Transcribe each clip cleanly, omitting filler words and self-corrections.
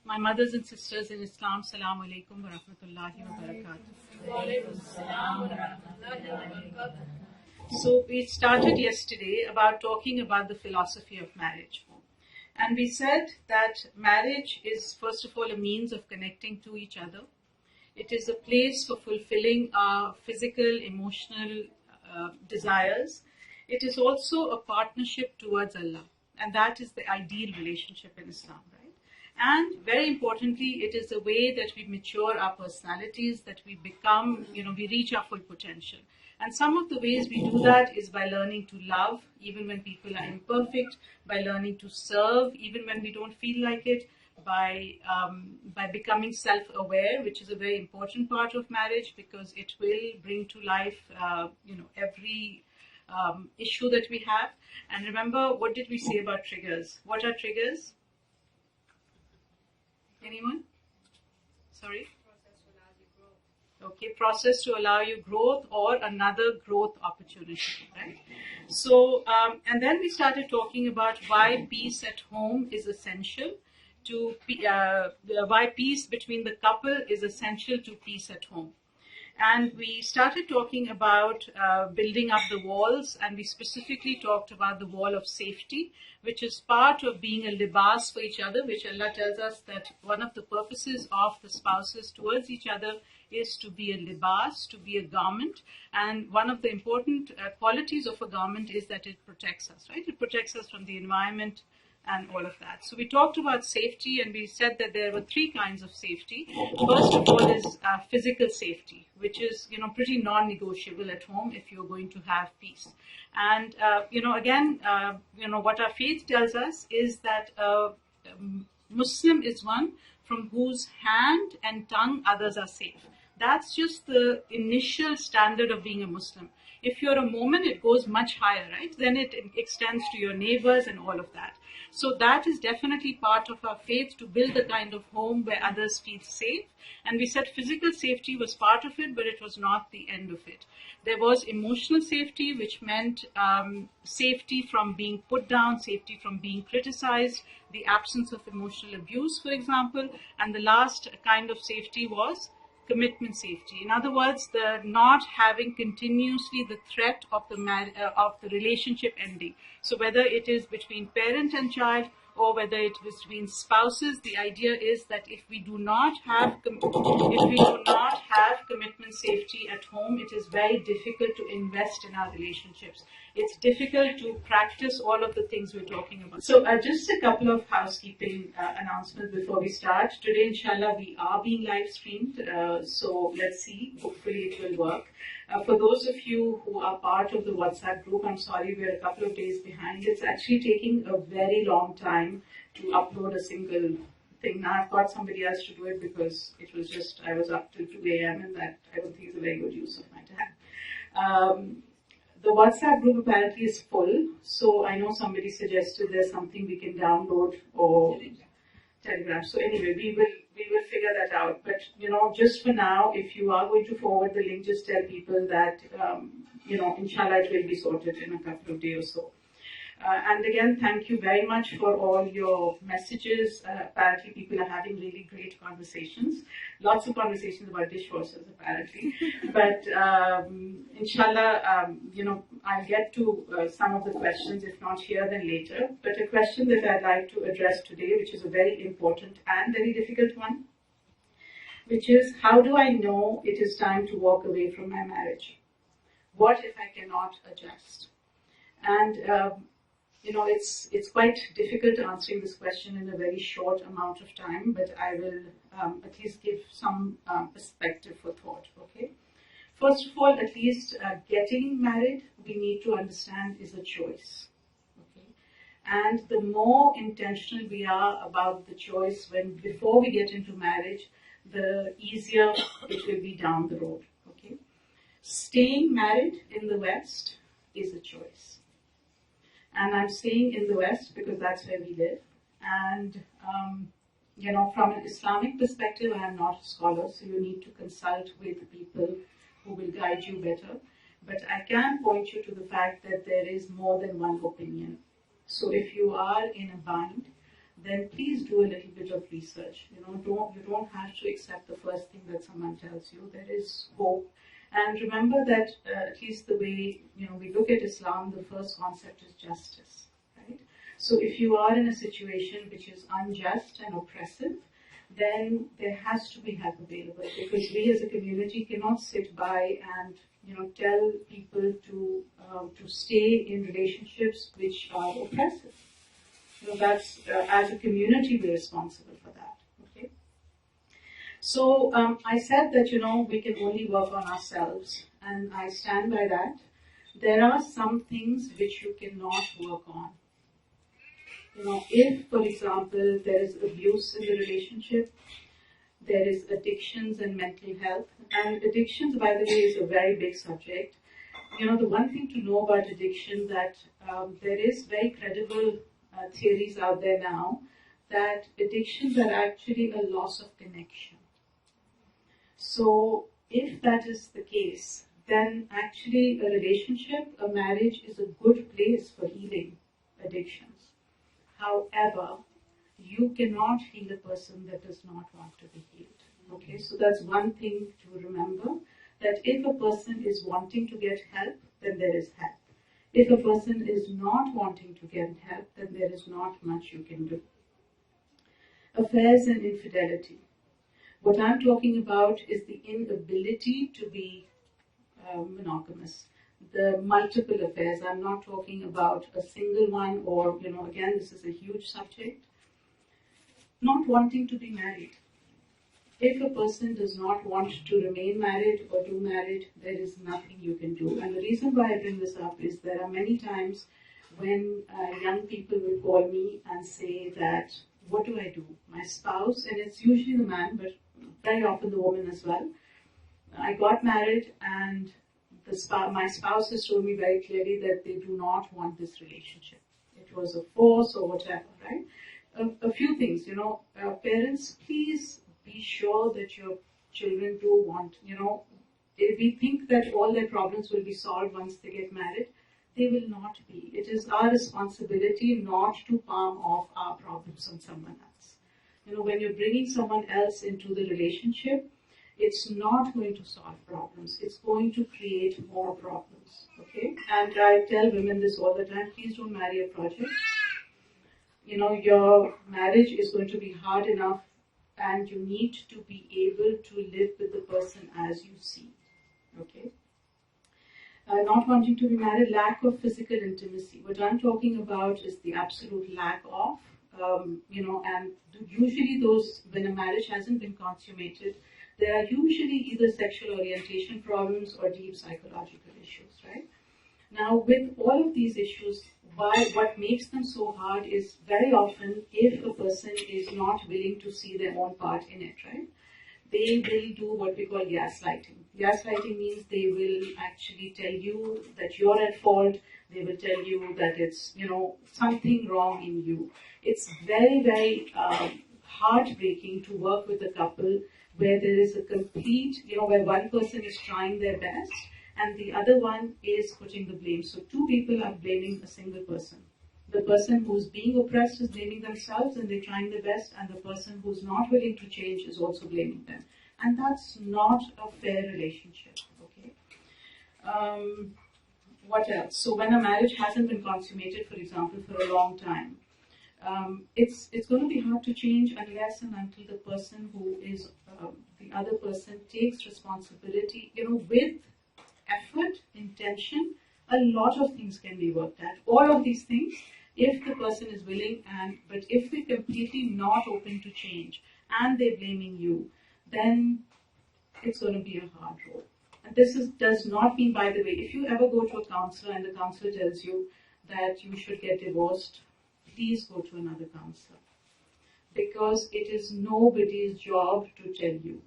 My mothers and sisters in Islam, Assalamu alaikum wa rahmatullahi wa barakatuh. So we started yesterday about talking about the philosophy of marriage. And we said that marriage is first of all a means of connecting to each other. It is a place for fulfilling our physical, emotional desires. It is also a partnership towards Allah. And that is the ideal relationship in Islam, right? And very importantly, it is a way that we mature our personalities, that we become, we reach our full potential. And some of the ways we do that is by learning to love, even when people are imperfect, by learning to serve, even when we don't feel like it, by becoming self-aware, which is a very important part of marriage because it will bring to life, every issue that we have. And remember, what did we say about triggers? What are triggers? Anyone? Sorry? Okay, process to allow you growth or another growth opportunity, right? So, and then we started talking about why peace at home is essential to, why peace between the couple is essential to peace at home. And we started talking about building up the walls, and we specifically talked about the wall of safety, which is part of being a libas for each other, which Allah tells us that one of the purposes of the spouses towards each other is to be a libas, to be a garment. And one of the important qualities of a garment is that it protects us, right? It protects us from the environment and all of that. So we talked about safety, and we said that there were three kinds of safety. First of all is physical safety, which is, pretty non-negotiable at home if you're going to have peace. And, what our faith tells us is that Muslim is one from whose hand and tongue others are safe. That's just the initial standard of being a Muslim. If you're a Mu'min, it goes much higher, right? Then it extends to your neighbors and all of that. So that is definitely part of our faith, to build the kind of home where others feel safe. And we said physical safety was part of it, but it was not the end of it. There was emotional safety, which meant safety from being put down, safety from being criticized, the absence of emotional abuse, for example. And the last kind of safety was commitment safety. In other words, the not having continuously the threat of the relationship ending. So whether it is between parent and child, or whether it is between spouses, the idea is that if we do not have commitment safety at home, it is very difficult to invest in our relationships. It's difficult to practice all of the things we're talking about. So just a couple of housekeeping announcements before we start. Today, inshallah, we are being live streamed. So let's see. Hopefully it will work. For those of you who are part of the WhatsApp group, I'm sorry we're a couple of days behind. It's actually taking a very long time to upload a single thing. Now I've got somebody else to do it because it was just, I was up till 2 a.m. and that I don't think is a very good use of my time. The WhatsApp group apparently is full, so I know somebody suggested there's something we can download or Telegram. So anyway, we will figure that out. But just for now, if you are going to forward the link, just tell people that inshallah it will be sorted in a couple of days or so. And again, thank you very much for all your messages. Apparently, people are having really great conversations. Lots of conversations about dishwashers, apparently. But inshallah, I'll get to some of the questions, if not here, then later. But a question that I'd like to address today, which is a very important and very difficult one, which is, how do I know it is time to walk away from my marriage? What if I cannot adjust? And it's quite difficult answering this question in a very short amount of time, but I will at least give some perspective for thought, okay? First of all, at least getting married, we need to understand is a choice, okay? And the more intentional we are about the choice before we get into marriage, the easier it will be down the road, okay? Staying married in the West is a choice. And I'm saying in the West because that's where we live. And, from an Islamic perspective, I am not a scholar, so you need to consult with people who will guide you better. But I can point you to the fact that there is more than one opinion. So if you are in a bind, then please do a little bit of research. You don't have to accept the first thing that someone tells you. There is hope. And remember that at least the way we look at Islam, the first concept is justice, right? So if you are in a situation which is unjust and oppressive, then there has to be help available, because we as a community cannot sit by and tell people to stay in relationships which are oppressive. That's as a community we're responsible for that. Okay. So I said that we can only work on ourselves, and I stand by that. There are some things which you cannot work on. If, for example, there is abuse in the relationship, there is addictions and mental health. And addictions, by the way, is a very big subject. The one thing to know about addiction, that there is very credible theories out there now that addictions are actually a loss of connection. So if that is the case, then actually a relationship, a marriage is a good place for healing addictions. However, you cannot heal a person that does not want to be healed. Okay, so that's one thing to remember, that if a person is wanting to get help, then there is help. If a person is not wanting to get help, then there is not much you can do. Affairs and infidelity. What I'm talking about is the inability to be monogamous. The multiple affairs. I'm not talking about a single one, or, again, this is a huge subject. Not wanting to be married. If a person does not want to remain married or do married, there is nothing you can do. And the reason why I bring this up is there are many times when young people will call me and say that, what do I do? My spouse, and it's usually the man, but very often the woman as well. I got married, and my spouse has told me very clearly that they do not want this relationship. It was a force or whatever, right? A few things, parents, please be sure that your children do want, if we think that all their problems will be solved once they get married, they will not be. It is our responsibility not to palm off our problems on someone else. When you're bringing someone else into the relationship, it's not going to solve problems. It's going to create more problems, okay? And I tell women this all the time, please don't marry a project. Your marriage is going to be hard enough, and you need to be able to live with the person as you see, okay? Not wanting to be married, lack of physical intimacy. What I'm talking about is the absolute lack of, and usually when a marriage hasn't been consummated, there are usually either sexual orientation problems or deep psychological issues, right? Now, with all of these issues, what makes them so hard is very often if a person is not willing to see their own part in it, right? They will do what we call gaslighting. Gaslighting means they will actually tell you that you're at fault. They will tell you that it's, something wrong in you. It's very, very heartbreaking to work with a couple where there is a complete, where one person is trying their best and the other one is putting the blame. So two people are blaming a single person. The person who's being oppressed is blaming themselves and they're trying their best, and the person who's not willing to change is also blaming them. And that's not a fair relationship, okay? What else? So when a marriage hasn't been consummated, for example, for a long time, it's going to be hard to change unless and until the person who is the other person takes responsibility, with effort, intention. A lot of things can be worked at. All of these things, if the person is willing, but if they're completely not open to change and they're blaming you, then it's going to be a hard road. And this does not mean, by the way, if you ever go to a counselor and the counselor tells you that you should get divorced, please go to another counselor. Because it is nobody's job to tell you.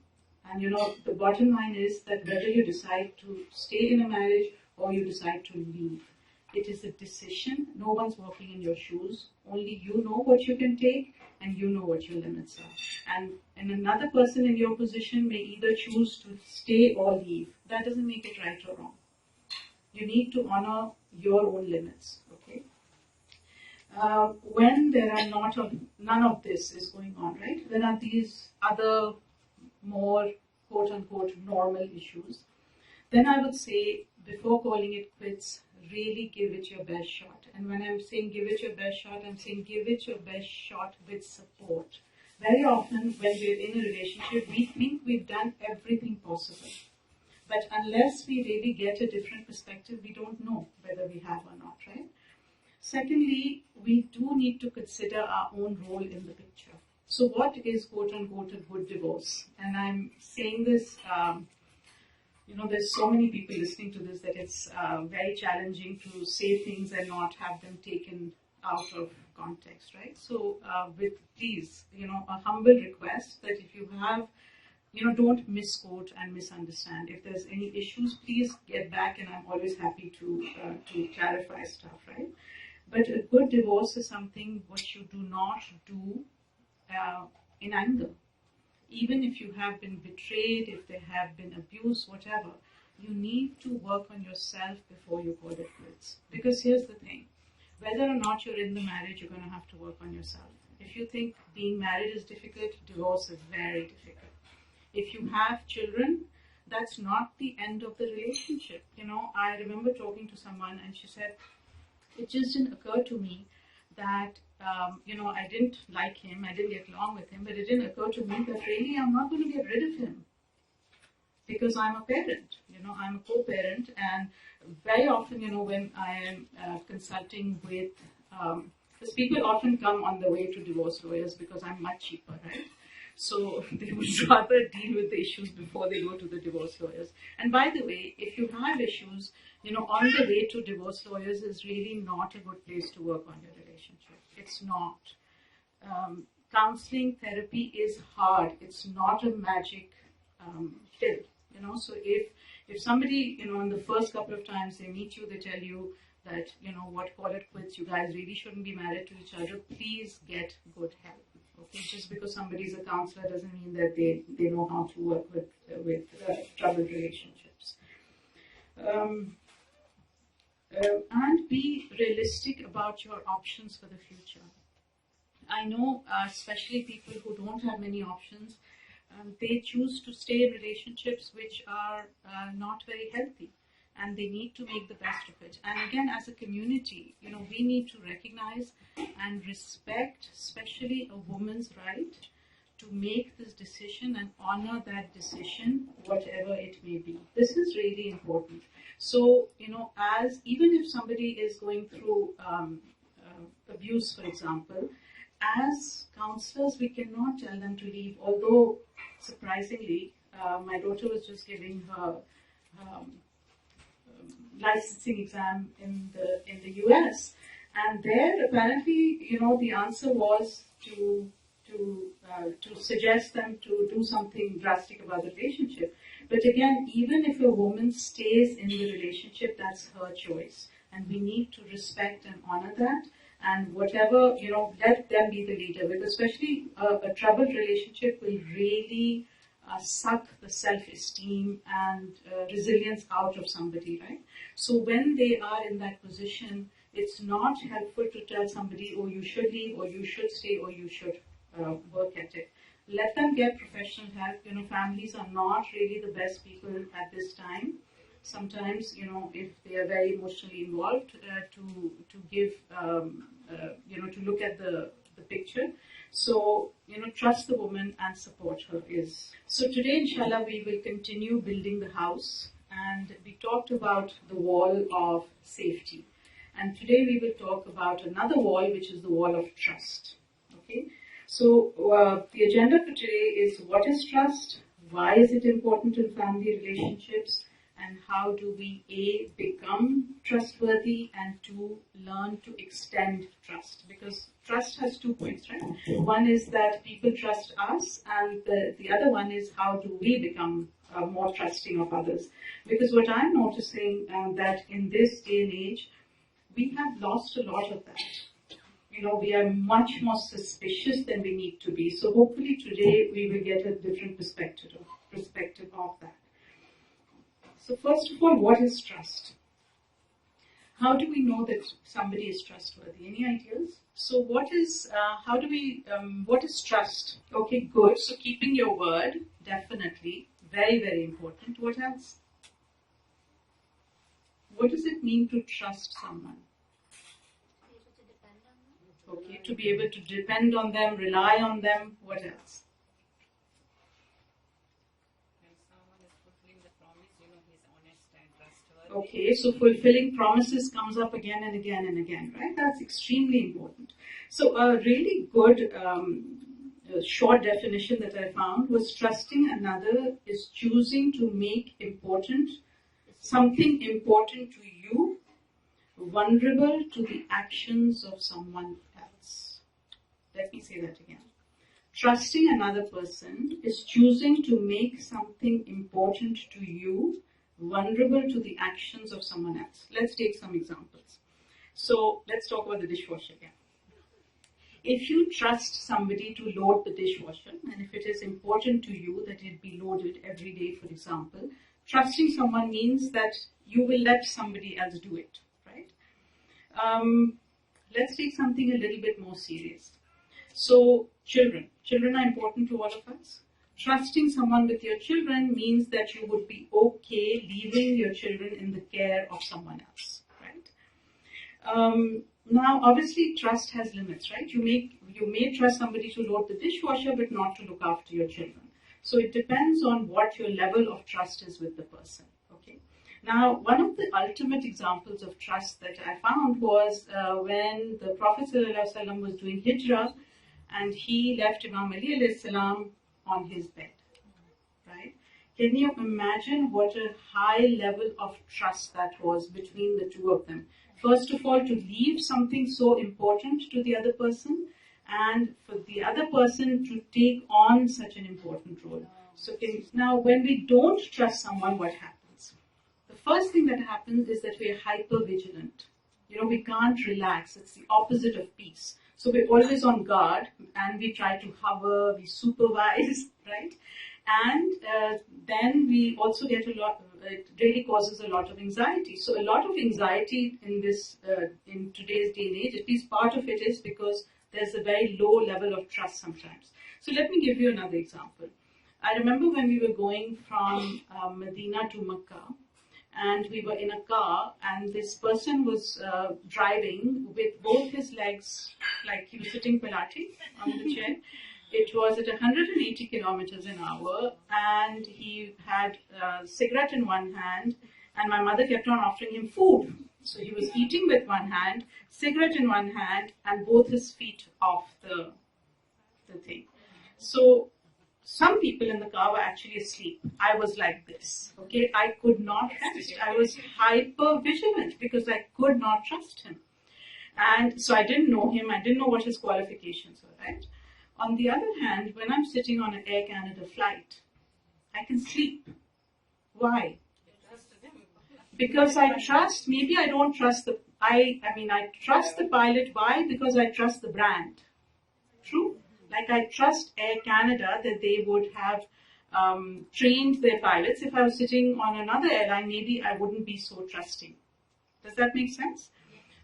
And the bottom line is that whether you decide to stay in a marriage or you decide to leave, it is a decision. No one's walking in your shoes. Only you know what you can take and you know what your limits are. And another person in your position may either choose to stay or leave. That doesn't make it right or wrong. You need to honor your own limits, okay? When there are none of this is going on, right? There are these other more quote unquote normal issues. Then I would say, before calling it quits, really give it your best shot. And when I'm saying give it your best shot, I'm saying give it your best shot with support. Very often when we're in a relationship, we think we've done everything possible. But unless we really get a different perspective, we don't know whether we have or not, right? Secondly, we do need to consider our own role in the picture. So what is quote unquote a good divorce? And I'm saying this, there's so many people listening to this that it's very challenging to say things and not have them taken out of context, right? So please, a humble request that if you have, don't misquote and misunderstand. If there's any issues, please get back, and I'm always happy to clarify stuff, right? But a good divorce is something which you do not do in anger. Even if you have been betrayed, if there have been abuse, whatever, you need to work on yourself before you call it quits. Because here's the thing, whether or not you're in the marriage, you're going to have to work on yourself. If you think being married is difficult, divorce is very difficult. If you have children, that's not the end of the relationship. I remember talking to someone and she said, it just didn't occur to me that, I didn't like him, I didn't get along with him, but it didn't occur to me that really I'm not going to get rid of him because I'm a parent, I'm a co-parent. And very often, when I am consulting with, because people often come on the way to divorce lawyers because I'm much cheaper, right? So they would rather deal with the issues before they go to the divorce lawyers. And by the way, if you have issues, on the way to divorce lawyers is really not a good place to work on your relationship. It's not. Counseling therapy is hard. It's not a magic pill. So if somebody, in the first couple of times they meet you, they tell you that, call it quits, you guys really shouldn't be married to each other, please get good help. Okay, just because somebody's a counselor doesn't mean that they know how to work with troubled relationships. And be realistic about your options for the future. I know, especially people who don't have many options, they choose to stay in relationships which are not very healthy, and they need to make the best of it. And again, as a community, we need to recognize and respect, especially a woman's right to make this decision and honor that decision, whatever it may be. This is really important. So, as even if somebody is going through abuse, for example, as counselors, we cannot tell them to leave. Although, surprisingly, my daughter was just giving her licensing exam in the US, and there apparently, the answer was to suggest them to do something drastic about the relationship. But again, even if a woman stays in the relationship, that's her choice, and we need to respect and honor that. And whatever, let them be the leader, because especially a troubled relationship will really suck the self-esteem and resilience out of somebody, right? So when they are in that position, it's not helpful to tell somebody, oh, you should leave, or you should stay, or you should work at it. Let them get professional help. Families are not really the best people at this time. Sometimes, if they are very emotionally involved, to give, to look at the picture. So, trust the woman and support her is. So today, inshallah, we will continue building the house, and we talked about the wall of safety. And today we will talk about another wall, which is the wall of trust. Okay. So the agenda for today is what is trust, why is it important in family relationships, and how do we A, become trustworthy, and 2, learn to extend trust. Because trust has 2 points, right? One is that people trust us, and the other one is how do we become more trusting of others. Because what I'm noticing that in this day and age, we have lost a lot of that. We are much more suspicious than we need to be. So hopefully today we will get a different perspective of that. So first of all, what is trust? How do we know that somebody is trustworthy? Any ideas? So what is, what is trust? Okay, good. So keeping your word, definitely. Very, very important. What else? What does it mean to trust someone? Okay, to be able to depend on them, rely on them. What else? Okay, so fulfilling promises comes up again and again and again, right? That's extremely important. So a really good short definition that I found was trusting another is choosing to make something important to you, vulnerable to the actions of someone else. Let me say that again. Trusting another person is choosing to make something important to you, vulnerable to the actions of someone else. Let's take some examples. So let's talk about the dishwasher again. If you trust somebody to load the dishwasher, and if it is important to you that it be loaded every day, for example, trusting someone means that you will let somebody else do it, right? Let's take something a little bit more serious. So children are important to all of us. Trusting someone with your children means that you would be okay leaving your children in the care of someone else, right? Now, obviously, trust has limits, right? You may trust somebody to load the dishwasher, but not to look after your children. So it depends on what your level of trust is with the person, okay? Now, one of the ultimate examples of trust that I found was when the Prophet ﷺ was doing hijrah, and he left Imam Ali alayhi salam on his bed, right? Can you imagine what a high level of trust that was between the two of them? First of all, to leave something so important to the other person, and for the other person to take on such an important role. So now, when we don't trust someone, what happens? The first thing that happens is that we are hyper vigilant. We can't relax. It's the opposite of peace. So we're always on guard, and we try to hover, we supervise, right? And then we also get it really causes a lot of anxiety. So a lot of anxiety in today's day and age, at least part of it is because there's a very low level of trust sometimes. So let me give you another example. I remember when we were going from Medina to Makkah, and we were in a car, and this person was driving with both his legs, like he was sitting Pilates on the chair. It was at 180 kilometers an hour, and he had a cigarette in one hand, and my mother kept on offering him food. So he was eating with one hand, cigarette in one hand, and both his feet off the thing. So some people in the car were actually asleep. I was like this, okay? I could not rest. I was hyper vigilant because I could not trust him. And so I didn't know him. I didn't know what his qualifications were, right? On the other hand, when I'm sitting on an Air Canada flight, I can sleep. Why? Because I trust, maybe I don't trust I trust the pilot. Why? Because I trust the brand. True? Like I trust Air Canada that they would have trained their pilots. If I was sitting on another airline, maybe I wouldn't be so trusting. Does that make sense?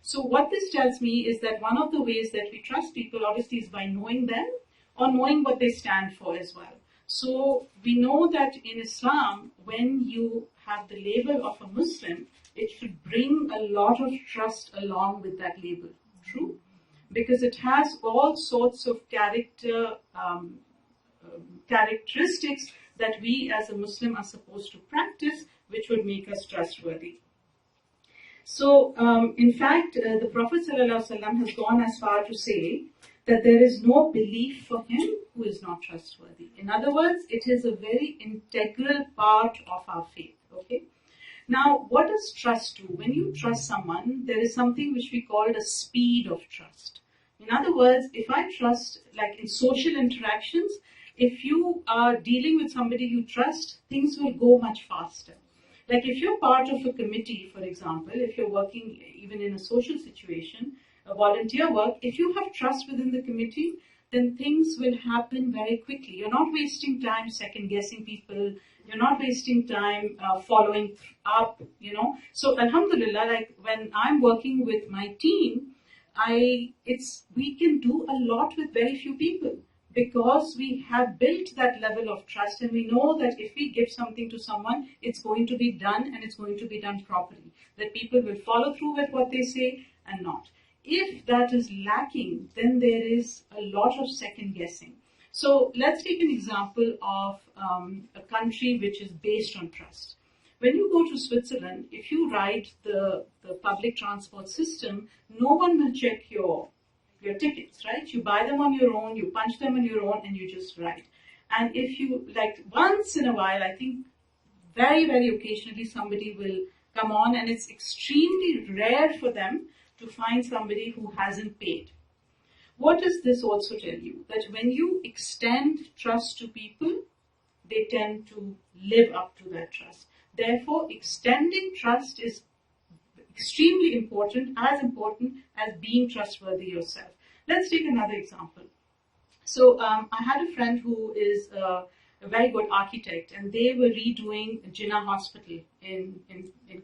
So what this tells me is that one of the ways that we trust people obviously is by knowing them or knowing what they stand for as well. So we know that in Islam, when you have the label of a Muslim, it should bring a lot of trust along with that label. True? Because it has all sorts of characteristics that we as a Muslim are supposed to practice, which would make us trustworthy. So, in fact, the Prophet ﷺ has gone as far to say that there is no belief for him who is not trustworthy. In other words, it is a very integral part of our faith. Okay. Now, what does trust do? When you trust someone, there is something which we call the speed of trust. In other words, if I trust, like in social interactions, if you are dealing with somebody you trust, things will go much faster. Like if you're part of a committee, for example, if you're working even in a social situation, a volunteer work, if you have trust within the committee, then things will happen very quickly. You're not wasting time second guessing people. You're not wasting time following up, you know. So alhamdulillah, like when I'm working with my team, we can do a lot with very few people because we have built that level of trust, and we know that if we give something to someone, it's going to be done, and it's going to be done properly. That people will follow through with what they say and not. If that is lacking, then there is a lot of second guessing. So let's take an example of a country which is based on trust. When you go to Switzerland, if you ride the public transport system, no one will check your tickets, right? You buy them on your own, you punch them on your own, and you just ride. And if you, like, once in a while, I think very, very occasionally, somebody will come on, and it's extremely rare for them to find somebody who hasn't paid. What does this also tell you? That when you extend trust to people, they tend to live up to that trust. Therefore, extending trust is extremely important as being trustworthy yourself. Let's take another example. So I had a friend who is a very good architect, and they were redoing Jinnah Hospital in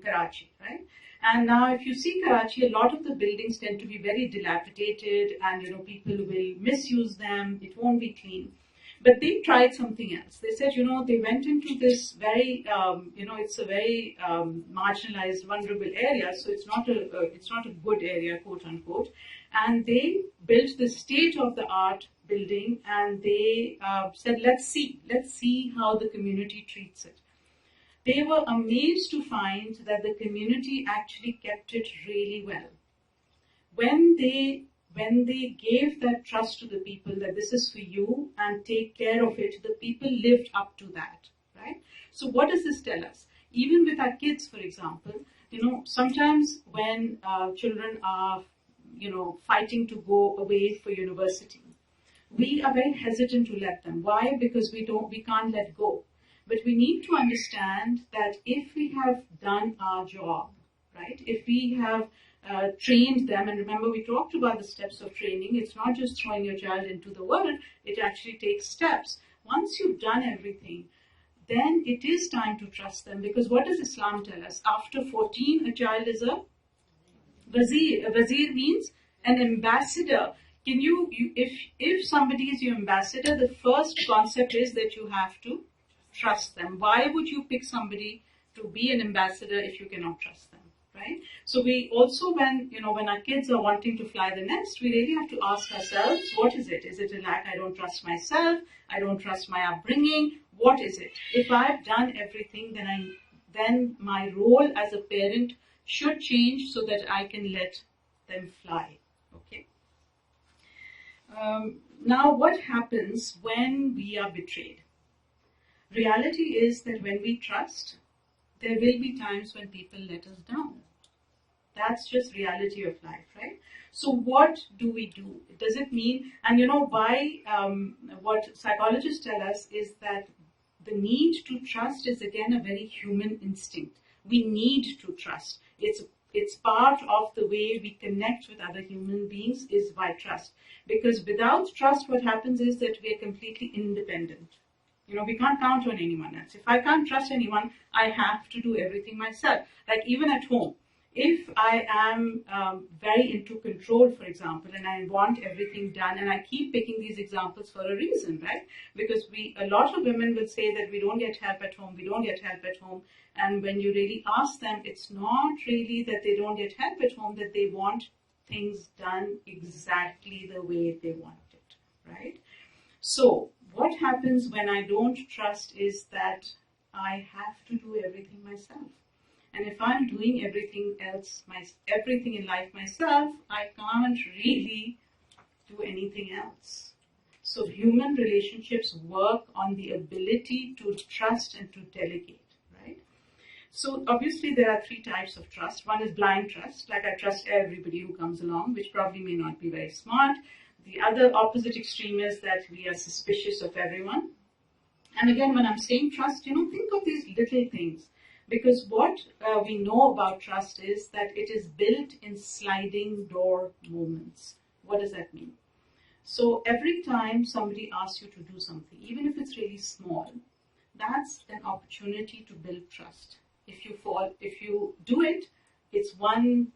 Karachi, right? And now if you see Karachi, a lot of the buildings tend to be very dilapidated, and people will misuse them, it won't be clean. But they tried something else. They said, they went into this very, it's a very marginalized, vulnerable area, so it's not a good area, quote unquote. And they built this state-of-the-art building, and they said, let's see how the community treats it. They were amazed to find that the community actually kept it really well. When they gave that trust to the people that this is for you and take care of it, the people lived up to that, right? So what does this tell us? Even with our kids, for example, sometimes when children are, fighting to go away for university, we are very hesitant to let them. Why? Because we can't let go. But we need to understand that if we have done our job, right? If we have trained them, and remember we talked about the steps of training, it's not just throwing your child into the world, it actually takes steps. Once you've done everything, then it is time to trust them, because what does Islam tell us? After 14, a child is a wazir. A wazir means an ambassador. If somebody is your ambassador, the first concept is that you have to trust them. Why would you pick somebody to be an ambassador if you cannot trust them, right? So we also, when our kids are wanting to fly the nest, we really have to ask ourselves, what is it? Is it a lack? I don't trust myself. I don't trust my upbringing. What is it? If I've done everything, then my role as a parent should change so that I can let them fly. Okay. Now, what happens when we are betrayed? Reality is that when we trust, there will be times when people let us down. That's just reality of life, right? So what do we do? Does it mean, and why, what psychologists tell us is that the need to trust is again a very human instinct. We need to trust. It's part of the way we connect with other human beings is by trust. Because without trust, what happens is that we are completely independent. We can't count on anyone else. If I can't trust anyone, I have to do everything myself. Like even at home, if I am very into control, for example, and I want everything done, and I keep picking these examples for a reason, right? Because a lot of women will say that we don't get help at home, we don't get help at home. And when you really ask them, it's not really that they don't get help at home, that they want things done exactly the way they want it, right? So what happens when I don't trust is that I have to do everything myself. And if I'm doing everything in life myself, I can't really do anything else. So human relationships work on the ability to trust and to delegate, right? So obviously there are three types of trust. One is blind trust, like I trust everybody who comes along, which probably may not be very smart. The other opposite extreme is that we are suspicious of everyone. And again, when I'm saying trust, think of these little things. Because what we know about trust is that it is built in sliding door moments. What does that mean? So every time somebody asks you to do something, even if it's really small, that's an opportunity to build trust. If you do it, it's one,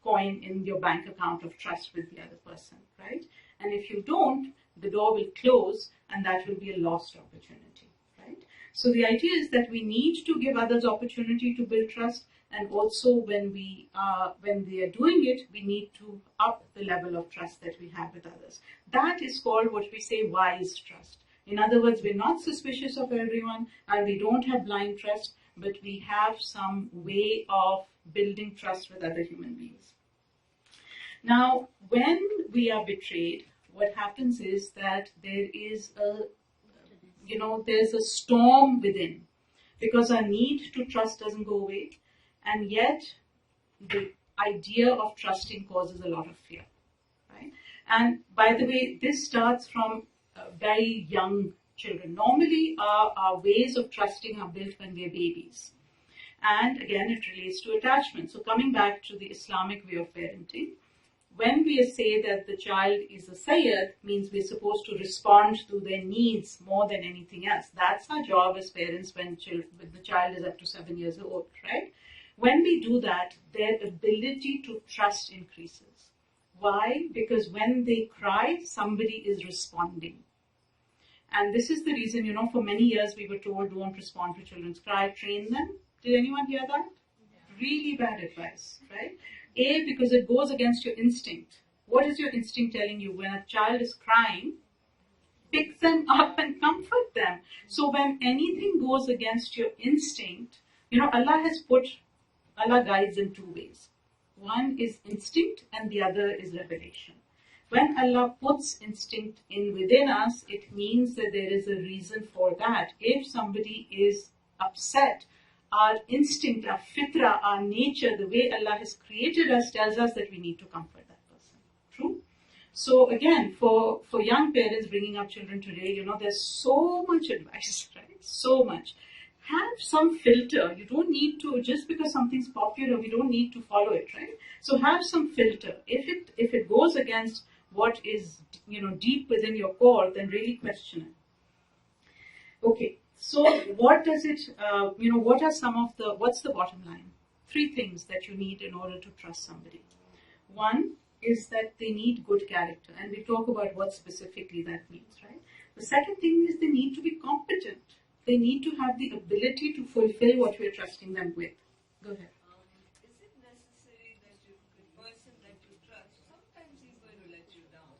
coin in your bank account of trust with the other person, right? And if you don't, the door will close and that will be a lost opportunity, right? So the idea is that we need to give others opportunity to build trust, and also when they are doing it, we need to up the level of trust that we have with others. That is called what we say wise trust. In other words, we're not suspicious of everyone and we don't have blind trust, but we have some way of building trust with other human beings. Now, when we are betrayed, what happens is that there's a storm within, because our need to trust doesn't go away, and yet the idea of trusting causes a lot of fear, right? And by the way, this starts from very young children. Normally, our ways of trusting are built when we're babies. And again, it relates to attachment. So coming back to the Islamic way of parenting, when we say that the child is a sayyid, means we're supposed to respond to their needs more than anything else. That's our job as parents when the child is up to 7 years old, right? When we do that, their ability to trust increases. Why? Because when they cry, somebody is responding. And this is the reason, for many years we were told don't respond to children's cry, train them. Did anyone hear that? Yeah. Really bad advice, right? Because it goes against your instinct. What is your instinct telling you? When a child is crying, pick them up and comfort them. So when anything goes against your instinct, Allah guides in two ways. One is instinct and the other is revelation. When Allah puts instinct in within us, it means that there is a reason for that. If somebody is upset, our instinct, our fitra, our nature, the way Allah has created us tells us that we need to comfort that person. True? So again, for young parents bringing up children today, there's so much advice, right? So much. Have some filter. You don't need to, just because something's popular, we don't need to follow it, right? So have some filter. If it goes against what is, deep within your core, then really question it. Okay. So what does it, what's the bottom line? 3 things that you need in order to trust somebody. One is that they need good character, and we talk about what specifically that means, right? The second thing is they need to be competent. They need to have the ability to fulfill what we're trusting them with. Go ahead. Is it necessary that the person that you trust, sometimes he's going to let you down?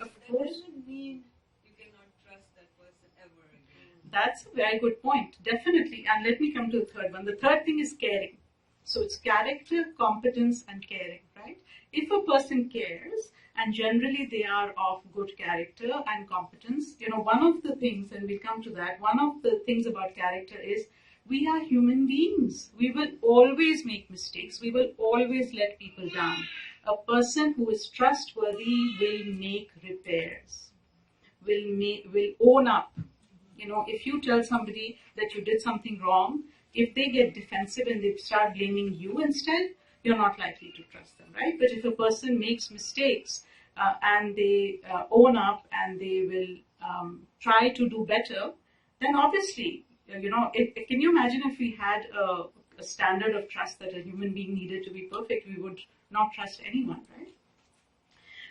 Of course. That doesn't mean you cannot trust that person ever again. That's a very good point, definitely. And let me come to the third one. The third thing is caring. So it's character, competence, and caring, right? If a person cares, and generally they are of good character and competence, one of the things, and we'll come to that, one of the things about character is we are human beings. We will always make mistakes. We will always let people down. A person who is trustworthy will make repairs, will own up. If you tell somebody that you did something wrong, if they get defensive and they start blaming you instead, you're not likely to trust them, right? But if a person makes mistakes and they own up and they will try to do better, then obviously, can you imagine if we had a standard of trust that a human being needed to be perfect, we would not trust anyone, right?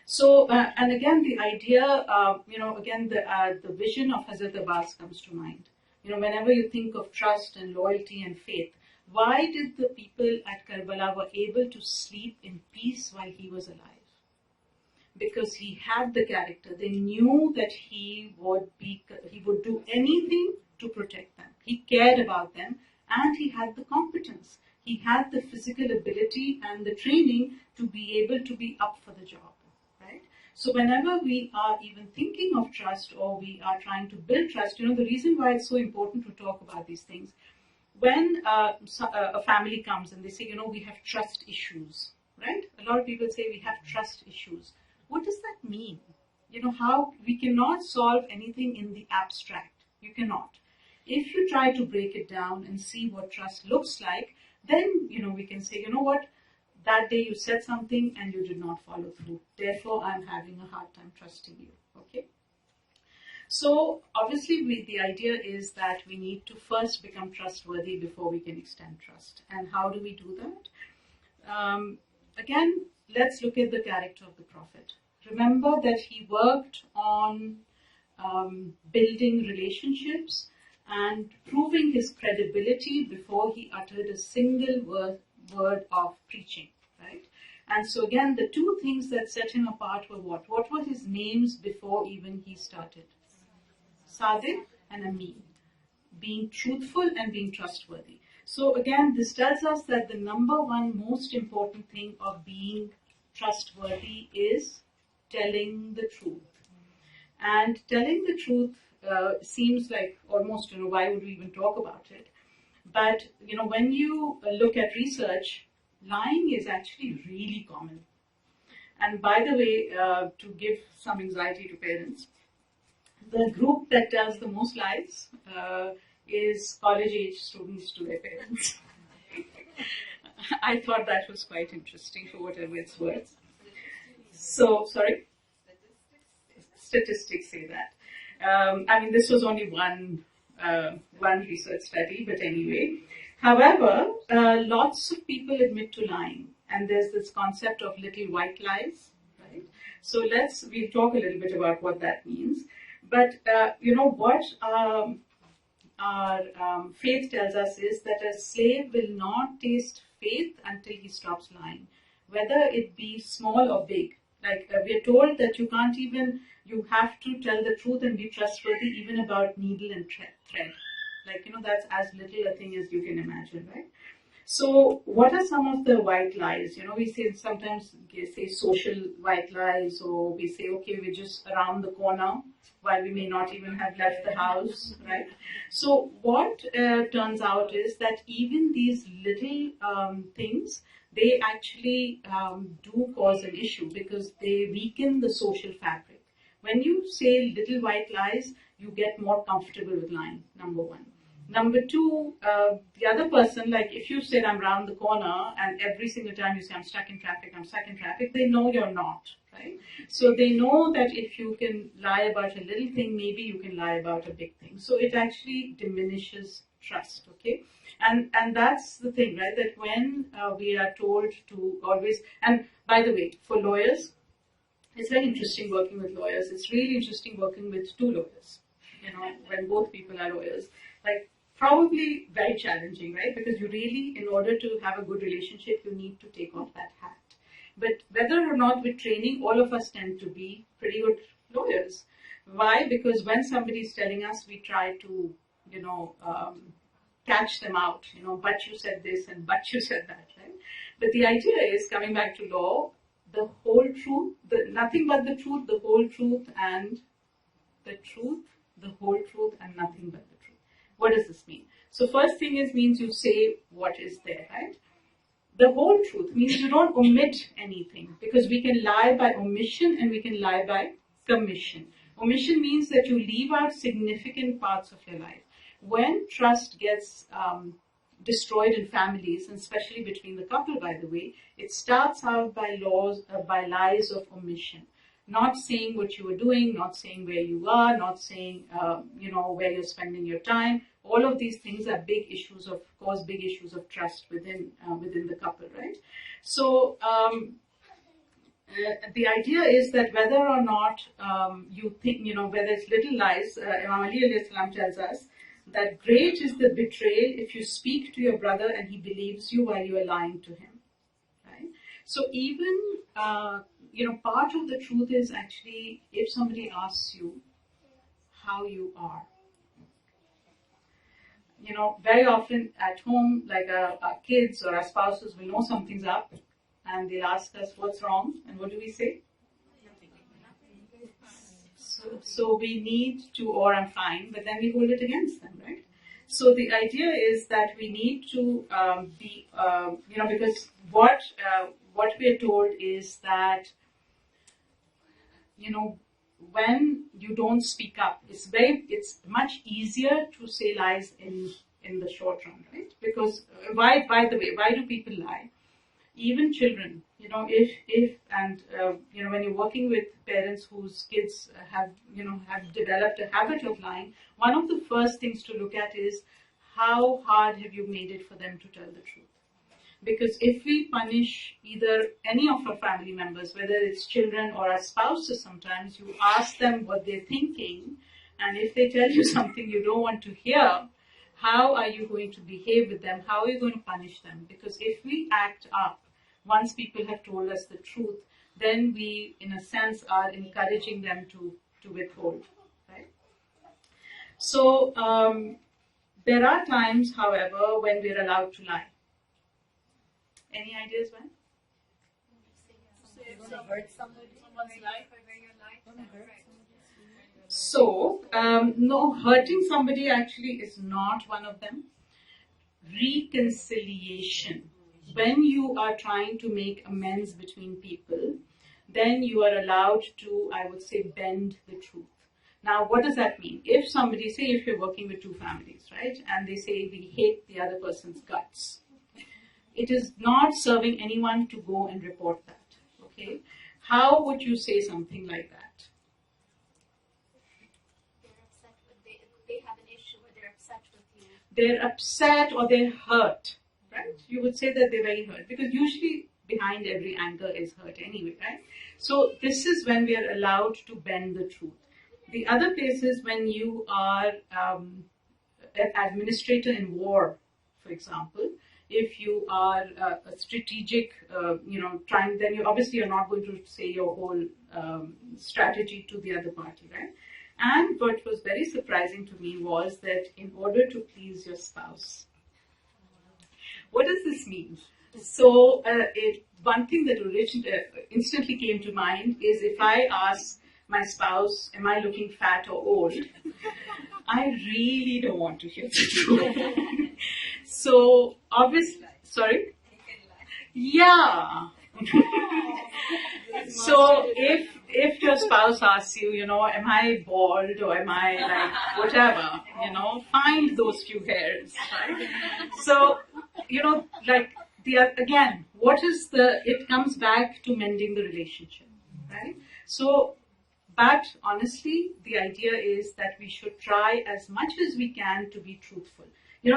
So, and again, the idea, the vision of Hazrat Abbas comes to mind. Whenever you think of trust and loyalty and faith, why did the people at Karbala were able to sleep in peace while he was alive? Because he had the character. They knew that he would do anything to protect them. He cared about them, and he had the competence. He had the physical ability and the training to be able to be up for the job, right? So whenever we are even thinking of trust or we are trying to build trust, the reason why it's so important to talk about these things, when a family comes and they say, we have trust issues, right? A lot of people say we have trust issues. What does that mean? How we cannot solve anything in the abstract. You cannot. If you try to break it down and see what trust looks like, then, we can say, what? That day you said something and you did not follow through. Therefore, I'm having a hard time trusting you. Okay? So obviously the idea is that we need to first become trustworthy before we can extend trust. And how do we do that? Again, let's look at the character of the Prophet. Remember that he worked on building relationships and proving his credibility before he uttered a single word of preaching, right? And so again, the two things that set him apart were what? What were his names before even he started? Sadiq and Amin. Being truthful and being trustworthy. So again, this tells us that the number one most important thing of being trustworthy is telling the truth. And telling the truth seems like almost, why would we even talk about it? But, when you look at research, lying is actually really common. And by the way, to give some anxiety to parents, the group that tells the most lies is college-age students to their parents. I thought that was quite interesting for whatever it's worth. So, sorry? Statistics say that. This was only one research study, but anyway. However, lots of people admit to lying, and there's this concept of little white lies, right? So we'll talk a little bit about what that means. But what our faith tells us is that a slave will not taste faith until he stops lying, whether it be small or big. Like we are told that you have to tell the truth and be trustworthy even about needle and thread. Like, that's as little a thing as you can imagine, right? So what are some of the white lies? We sometimes say social white lies, or we say, okay, we're just around the corner while we may not even have left the house, right? So what turns out is that even these little things, they actually do cause an issue because they weaken the social fabric. When you say little white lies, you get more comfortable with lying, number one. Number two, the other person, like if you said I'm round the corner and every single time you say I'm stuck in traffic, they know you're not, right? So they know that if you can lie about a little thing, maybe you can lie about a big thing. So it actually diminishes trust, okay? And that's the thing, right? That when we are told to always, and by the way, for lawyers, it's very interesting working with lawyers. It's really interesting working with two lawyers, when both people are lawyers. Like, probably very challenging, right? Because you really, in order to have a good relationship, you need to take off that hat. But whether or not with training, all of us tend to be pretty good lawyers. Why? Because when somebody is telling us, we try to, catch them out, but you said this and but you said that, right? But the idea is, coming back to law, the whole truth, nothing but the truth, the whole truth, and the truth, the whole truth, and nothing but the truth. What does this mean? So first thing means you say what is there, right? The whole truth means you don't omit anything, because we can lie by omission and we can lie by commission. Omission means that you leave out significant parts of your life. When trust gets destroyed in families, and especially between the couple, by the way, it starts out by lies of omission. Not saying what you were doing, not saying where you are, not saying, where you're spending your time. All of these things are cause big issues of trust within the couple, right? So, the idea is that whether or not you think, whether it's little lies, Imam Ali alayhi salam tells us that great is the betrayal if you speak to your brother and he believes you while you are lying to him, right? So even, part of the truth is actually if somebody asks you how you are. Very often at home, like our kids or our spouses will know something's up and they'll ask us what's wrong, and what do we say? So we need to, or I'm fine, but then we hold it against them, right? So the idea is that we need to be, because what we are told is that, when you don't speak up, it's much easier to say lies in the short run, right? Because by the way, why do people lie? Even children, if and when you're working with parents whose kids have developed a habit of lying, one of the first things to look at is how hard have you made it for them to tell the truth. Because if we punish either any of our family members, whether it's children or our spouses, sometimes you ask them what they're thinking, and if they tell you something you don't want to hear, how are you going to behave with them? How are you going to punish them? Because if we act up, once people have told us the truth, then we, in a sense, are encouraging them to withhold, right? So there are times, however, when we're allowed to lie. Any ideas when? Hurt somebody, someone's life, or your life. So, no, hurting somebody actually is not one of them. Reconciliation. When you are trying to make amends between people, then you are allowed to, I would say, bend the truth. Now, what does that mean? If somebody, say if you're working with two families, right, and they say we hate the other person's guts, it is not serving anyone to go and report that, okay? How would you say something like that? They're upset with, they have an issue or they're upset with you. They're upset or they're hurt, right? You would say that they're very hurt, because usually behind every anger is hurt anyway, right? So this is when we are allowed to bend the truth. The other place is when you are an administrator in war, for example. If you are a strategic, trying, then you obviously are not going to say your whole strategy to the other party, right? And what was very surprising to me was that in order to please your spouse, what does this mean? So one thing that instantly came to mind is if I ask my spouse, am I looking fat or old? I really don't want to hear the truth. So obviously, sorry? Yeah. So if your spouse asks you, am I bald or am I like whatever, find those few hairs, right? So, again, it comes back to mending the relationship, right? So, but honestly, the idea is that we should try as much as we can to be truthful.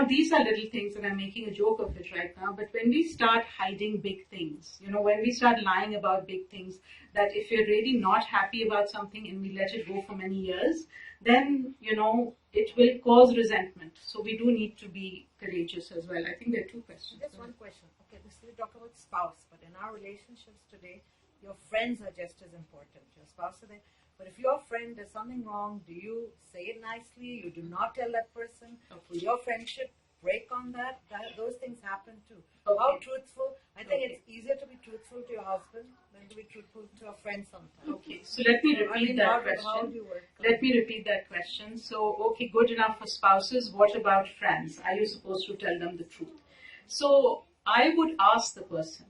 These are little things, and I'm making a joke of it right now, but when we start hiding big things, when we start lying about big things, that if we're really not happy about something and we let it go for many years, then, it will cause resentment. So we do need to be courageous as well. I think there are two questions. Just one question. Okay, this we talk about spouse, but in our relationships today, your friends are just as important. Your spouse are there. But if your friend does something wrong, do you say it nicely? You do not tell that person? Will your friendship break on that? Those things happen too. Okay. How truthful? I think it's easier to be truthful to your husband than to be truthful to a friend sometimes. Okay, so let me repeat that question. Let me repeat that question. So, okay, good enough for spouses. What about friends? Are you supposed to tell them the truth? So, I would ask the person,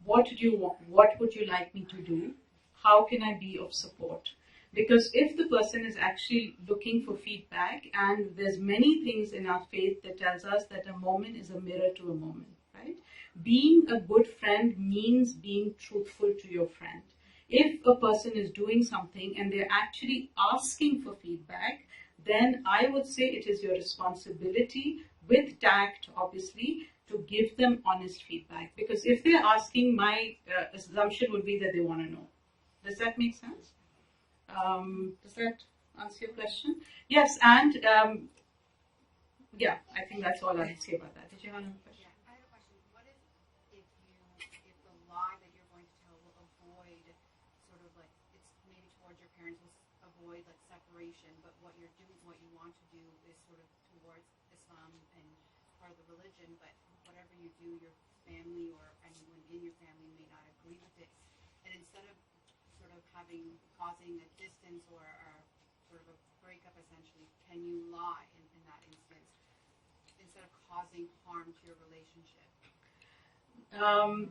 what do you want? What would you like me to do? How can I be of support? Because if the person is actually looking for feedback, and there's many things in our faith that tells us that a moment is a mirror to a moment, right? Being a good friend means being truthful to your friend. If a person is doing something and they're actually asking for feedback, then I would say it is your responsibility, with tact obviously, to give them honest feedback. Because if they're asking, my assumption would be that they want to know. Does that make sense? Does that answer your question? Yes, and yeah, I think that's all I have to say about that. Did you have a question? Yeah, I have a question. What if the lie that you're going to tell will avoid sort of like, it's maybe towards your parents, will avoid like separation, but what you're doing, what you want to do is sort of towards Islam and part of the religion, but whatever you do, your family or anyone in your family may not agree with it, and instead of causing a distance or sort of a breakup essentially, can you lie in that instance instead of causing harm to your relationship?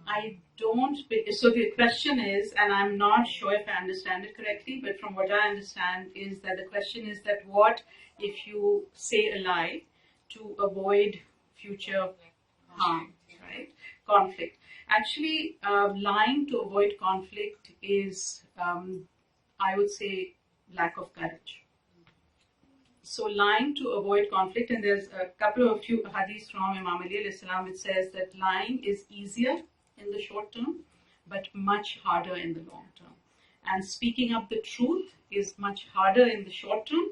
I don't. So the question is, and I'm not sure if I understand it correctly, but from what I understand is that the question is that what if you say a lie to avoid future harm, right? Conflict. Actually, lying to avoid conflict is, I would say, lack of courage. So lying to avoid conflict, and there's a couple of few hadiths from Imam Ali alayhi salam which says that lying is easier in the short term, but much harder in the long term. And speaking up the truth is much harder in the short term,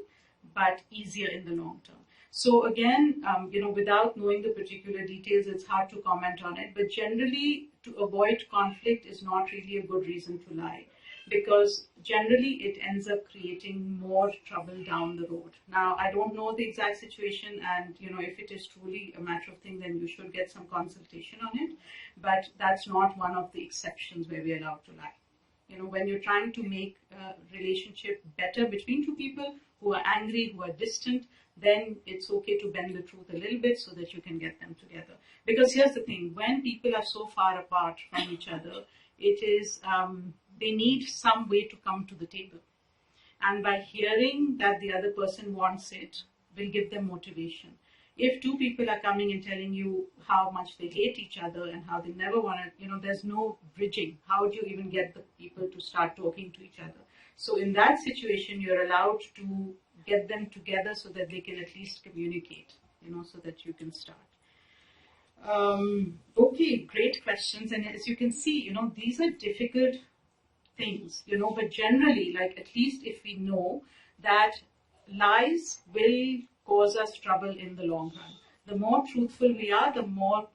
but easier in the long term. So again, without knowing the particular details, it's hard to comment on it. But generally, to avoid conflict is not really a good reason to lie, because generally it ends up creating more trouble down the road. Now, I don't know the exact situation, and if it is truly a matter of thing, then you should get some consultation on it. But that's not one of the exceptions where we're allowed to lie. When you're trying to make a relationship better between two people who are angry, who are distant, then it's okay to bend the truth a little bit so that you can get them together. Because here's the thing, when people are so far apart from each other, it is, they need some way to come to the table. And by hearing that the other person wants it, will give them motivation. If two people are coming and telling you how much they hate each other and how they never want to, there's no bridging. How do you even get the people to start talking to each other? So in that situation, you're allowed to get them together so that they can at least communicate, so that you can start. Okay, great questions. And as you can see, these are difficult things, but generally, like at least if we know that lies will cause us trouble in the long run. The more truthful we are, the more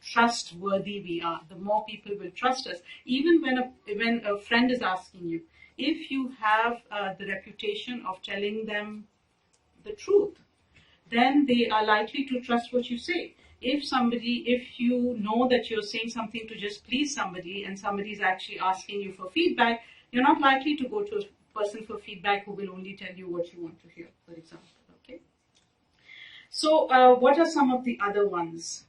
trustworthy we are, the more people will trust us. Even when a friend is asking you, if you have the reputation of telling them the truth, then they are likely to trust what you say. If you know that you're saying something to just please somebody and somebody is actually asking you for feedback, you're not likely to go to a person for feedback who will only tell you what you want to hear, for example. Okay. So what are some of the other ones?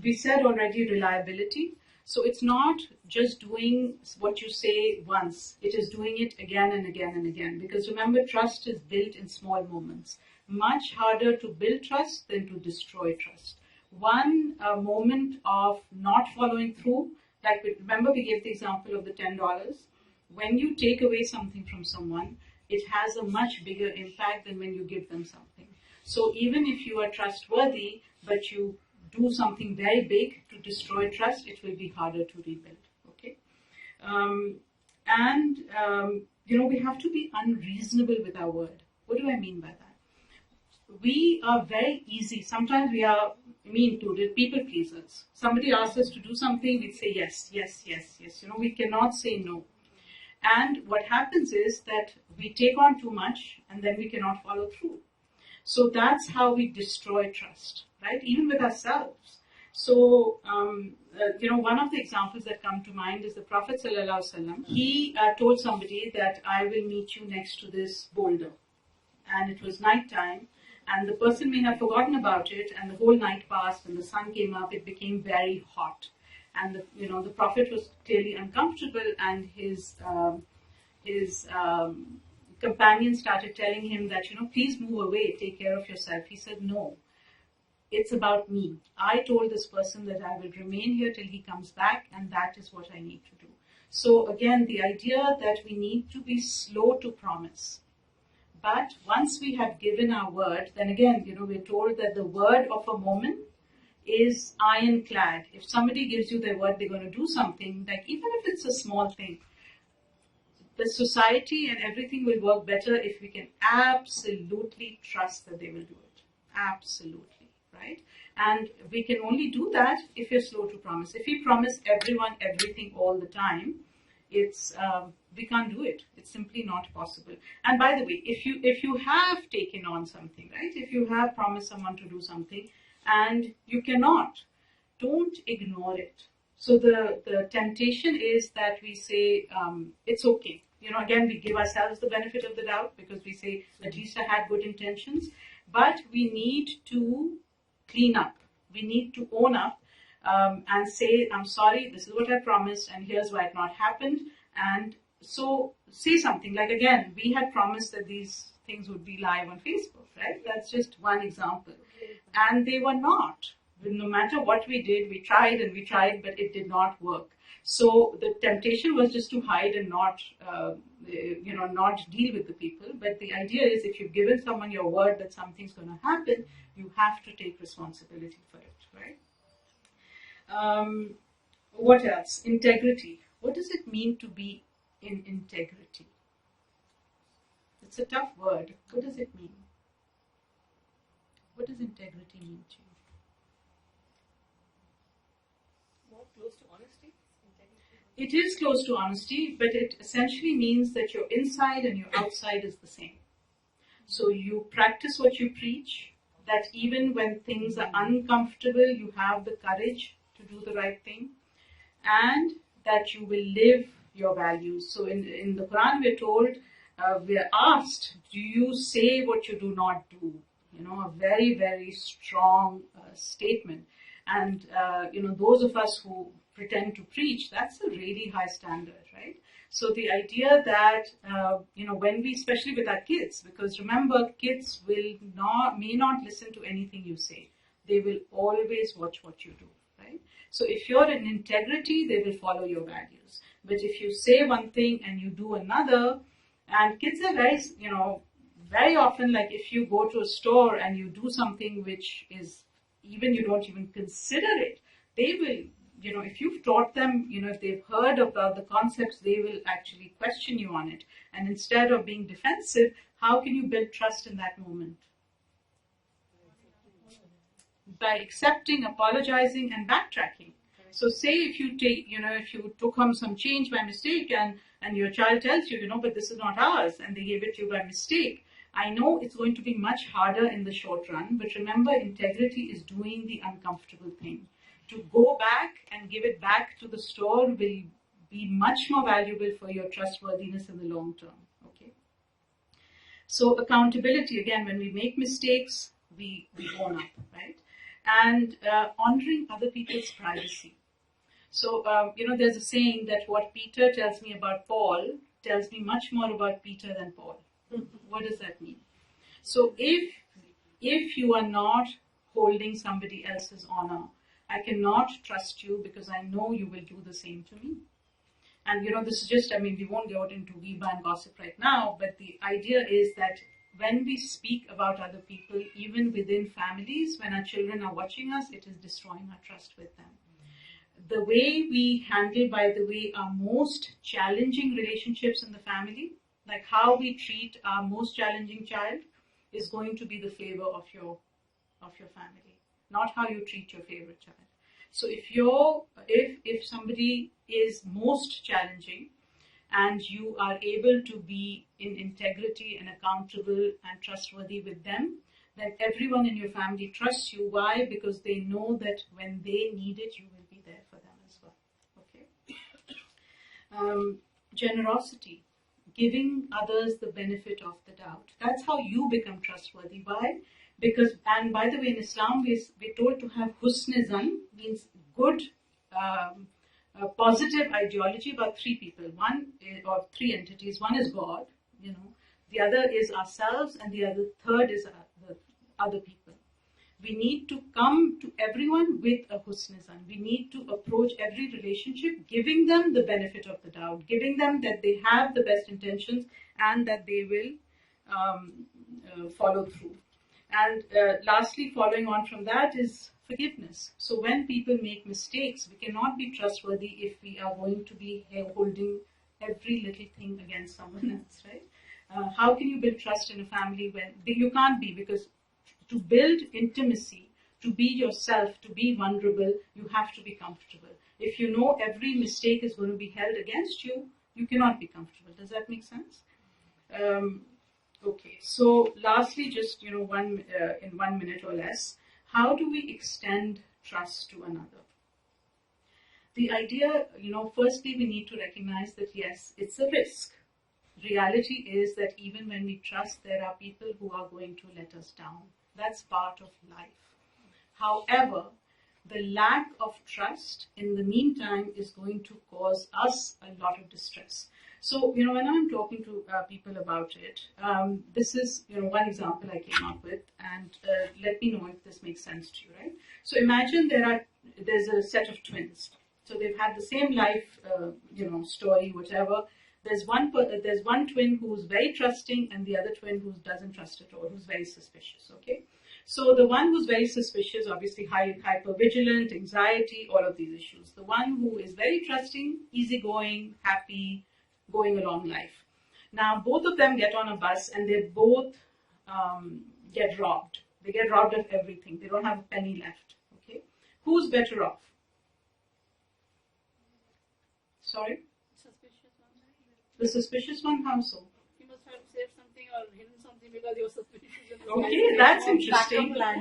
We said already reliability. So it's not just doing what you say once. It is doing it again and again and again. Because remember, trust is built in small moments. Much harder to build trust than to destroy trust. One moment of not following through, like remember we gave the example of the $10. When you take away something from someone, it has a much bigger impact than when you give them something. So even if you are trustworthy, but you do something very big to destroy trust, it will be harder to rebuild. Okay, we have to be unreasonable with our word. What do I mean by that? We are very easy. Sometimes we are, me included, people pleasers. Somebody asks us to do something, we say yes, yes, yes, yes. We cannot say no. And what happens is that we take on too much and then we cannot follow through. So that's how we destroy trust, right? Even with ourselves. So, one of the examples that come to mind is the Prophet ﷺ. He told somebody that I will meet you next to this boulder. And it was nighttime, and the person may have forgotten about it, and the whole night passed, and the sun came up, it became very hot. And the Prophet was clearly uncomfortable, and his companion started telling him that, please move away, take care of yourself. He said, no, it's about me. I told this person that I will remain here till he comes back, and that is what I need to do. So again, the idea that we need to be slow to promise. But once we have given our word, then again, we're told that the word of a moment is ironclad. If somebody gives you their word, they're going to do something, like even if it's a small thing, the society and everything will work better if we can absolutely trust that they will do it. Absolutely, right? And we can only do that if you're slow to promise. If we promise everyone everything all the time, it's we can't do it. It's simply not possible. And by the way, if you have taken on something, right? If you have promised someone to do something and you cannot, don't ignore it. So the temptation is that we say it's okay. Again, we give ourselves the benefit of the doubt because we say at least I had good intentions. But we need to clean up. We need to own up. And say, I'm sorry, this is what I promised, and here's why it not happened. And so say something like, again, we had promised that these things would be live on Facebook, right? That's just one example. And they were not. no matter what we did, we tried and we tried, but it did not work. So the temptation was just to hide and not, not deal with the people. But the idea is, if you've given someone your word that something's going to happen, you have to take responsibility for it, right? What else? Integrity. What does it mean to be in integrity? It's a tough word. What does it mean? What does integrity mean to you? More close to honesty. Integrity. It is close to honesty, but it essentially means that your inside and your outside is the same. So you practice what you preach, that even when things are uncomfortable, you have the courage to do the right thing, and that you will live your values. So in the Quran, we're told, we're asked, do you say what you do not do? A very, very strong statement. And, those of us who pretend to preach, that's a really high standard, right? So the idea that, when we, especially with our kids, because remember, kids may not listen to anything you say. They will always watch what you do, right? So if you're in integrity, they will follow your values. But if you say one thing and you do another, and kids are very often, like if you go to a store and you do something which is, even you don't even consider it, they will, if you've taught them, if they've heard about the concepts, they will actually question you on it. And instead of being defensive, how can you build trust in that moment? By accepting, apologizing, and backtracking. So say if you took home some change by mistake and your child tells you, but this is not ours, and they gave it to you by mistake. I know it's going to be much harder in the short run, but remember, integrity is doing the uncomfortable thing. To go back and give it back to the store will be much more valuable for your trustworthiness in the long term. Okay. So accountability, again, when we make mistakes, we own up, right? And honoring other people's privacy. So, there's a saying that what Peter tells me about Paul tells me much more about Peter than Paul. What does that mean? So if you are not holding somebody else's honor, I cannot trust you because I know you will do the same to me. And this is just, we won't go into Giba and gossip right now, but the idea is that when we speak about other people, even within families, when our children are watching us, it is destroying our trust with them. The way we handle, by the way, our most challenging relationships in the family, like how we treat our most challenging child, is going to be the flavor of your family, not how you treat your favorite child. So if somebody is most challenging and you are able to be in integrity and accountable and trustworthy with them, then everyone in your family trusts you. Why? Because they know that when they need it, you will be there for them as well. Okay. Generosity. Giving others the benefit of the doubt. That's how you become trustworthy. Why? Because, and by the way, in Islam, we're told to have husn-i-zan, means good, positive ideology about three people. Or three entities. One is God, the other is ourselves, and the third is the other people. We need to come to everyone with a husn-i-zan. We need to approach every relationship giving them the benefit of the doubt, giving them that they have the best intentions and that they will follow through. And lastly, following on from that is forgiveness. So when people make mistakes, we cannot be trustworthy if we are going to be holding every little thing against someone else, right? How can you build trust in a family when you can't be? Because to build intimacy, to be yourself, to be vulnerable, you have to be comfortable. If you know every mistake is going to be held against you, you cannot be comfortable. Does that make sense? Okay. So lastly, just in 1 minute or less, how do we extend trust to another? The idea, firstly, we need to recognize that yes, it's a risk. Reality is that even when we trust, there are people who are going to let us down. That's part of life. However, the lack of trust in the meantime is going to cause us a lot of distress. So, when I'm talking to people about it, this is, one example I came up with, and let me know if this makes sense to you, right? So imagine there's a set of twins. So they've had the same life, story, whatever. There's one twin who's very trusting, and the other twin who doesn't trust at all, who's very suspicious. Okay, so the one who's very suspicious, obviously hyper vigilant, anxiety, all of these issues. The one who is very trusting, easygoing, happy, going along life. Now both of them get on a bus, and they both get robbed. They get robbed of everything. They don't have a penny left. Okay, who's better off? Sorry? Suspicious one. The suspicious one, how so? He must have said something or hidden something because he was suspicious. Okay, that's interesting. Plan.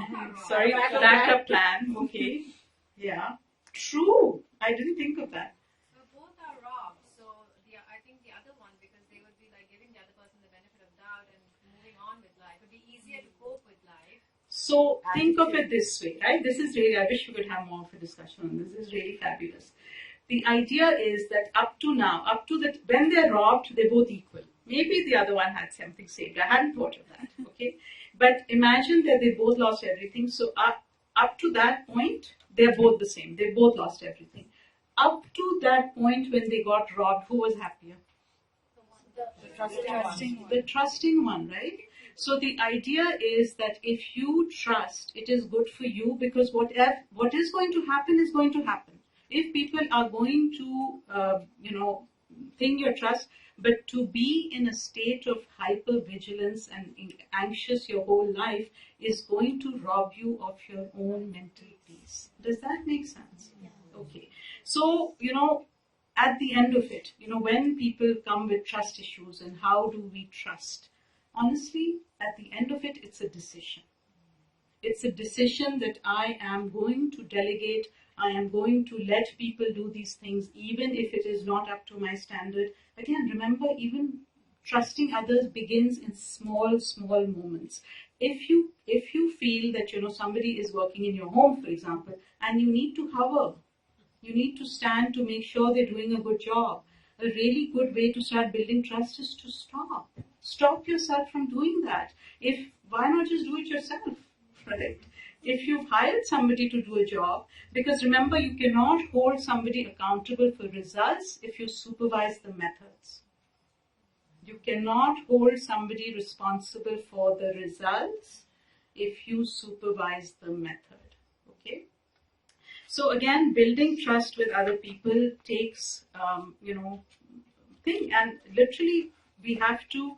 Sorry, backup plan. Okay, yeah, true. I didn't think of that. So both are robbed. So I think the other one, because they would be like giving the other person the benefit of doubt and moving on with life, would be easier to cope with life. So think of it this way, right? This is really, I wish we could have more of a discussion on this. This is really fabulous. The idea is that up to now, when they're robbed, they're both equal. Maybe the other one had something saved. I hadn't thought of that, okay? But imagine that they both lost everything. So up to that point, they're both the same. They both lost everything. Up to that point when they got robbed, who was happier? The trusting one, right? So the idea is that if you trust, it is good for you, because what is going to happen is going to happen. If people are going to, think your trust, but to be in a state of hypervigilance and anxious your whole life is going to rob you of your own mental peace. Does that make sense? Yeah. Okay. So, at the end of it, when people come with trust issues and how do we trust? Honestly, at the end of it, it's a decision. It's a decision that I am going to delegate. I am going to let people do these things, even if it is not up to my standard. Again, remember, even trusting others begins in small, small moments. If you feel that, somebody is working in your home, for example, and you need to hover, you need to stand to make sure they're doing a good job. A really good way to start building trust is to stop. Stop yourself from doing that. Why not just do it yourself, right? If you've hired somebody to do a job, because remember, you cannot hold somebody accountable for results if you supervise the methods. You cannot hold somebody responsible for the results if you supervise the method. Okay? So again, building trust with other people takes, thing, and literally we have to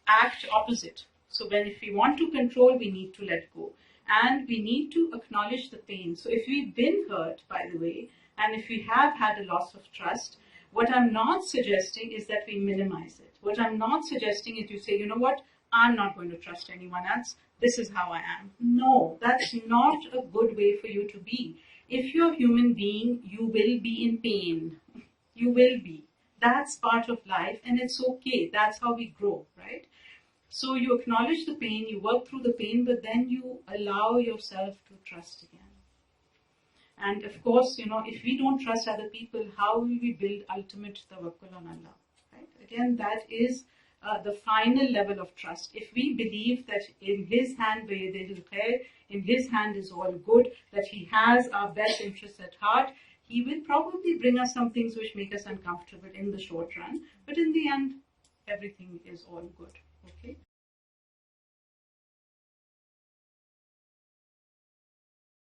act opposite. So if we want to control, we need to let go. And we need to acknowledge the pain. So if we've been hurt, by the way, and if we have had a loss of trust, what I'm not suggesting is that we minimize it. What I'm not suggesting is you say, you know what, I'm not going to trust anyone else. This is how I am. No, that's not a good way for you to be. If you're a human being, you will be in pain. You will be. That's part of life, and it's okay. That's how we grow, right? So you acknowledge the pain, you work through the pain, but then you allow yourself to trust again. And of course, if we don't trust other people, how will we build ultimate tawakkul on Allah? Right? Again, that is the final level of trust. If we believe that in His hand, in His hand is all good, that He has our best interests at heart, He will probably bring us some things which make us uncomfortable in the short run, but in the end, everything is all good. Okay.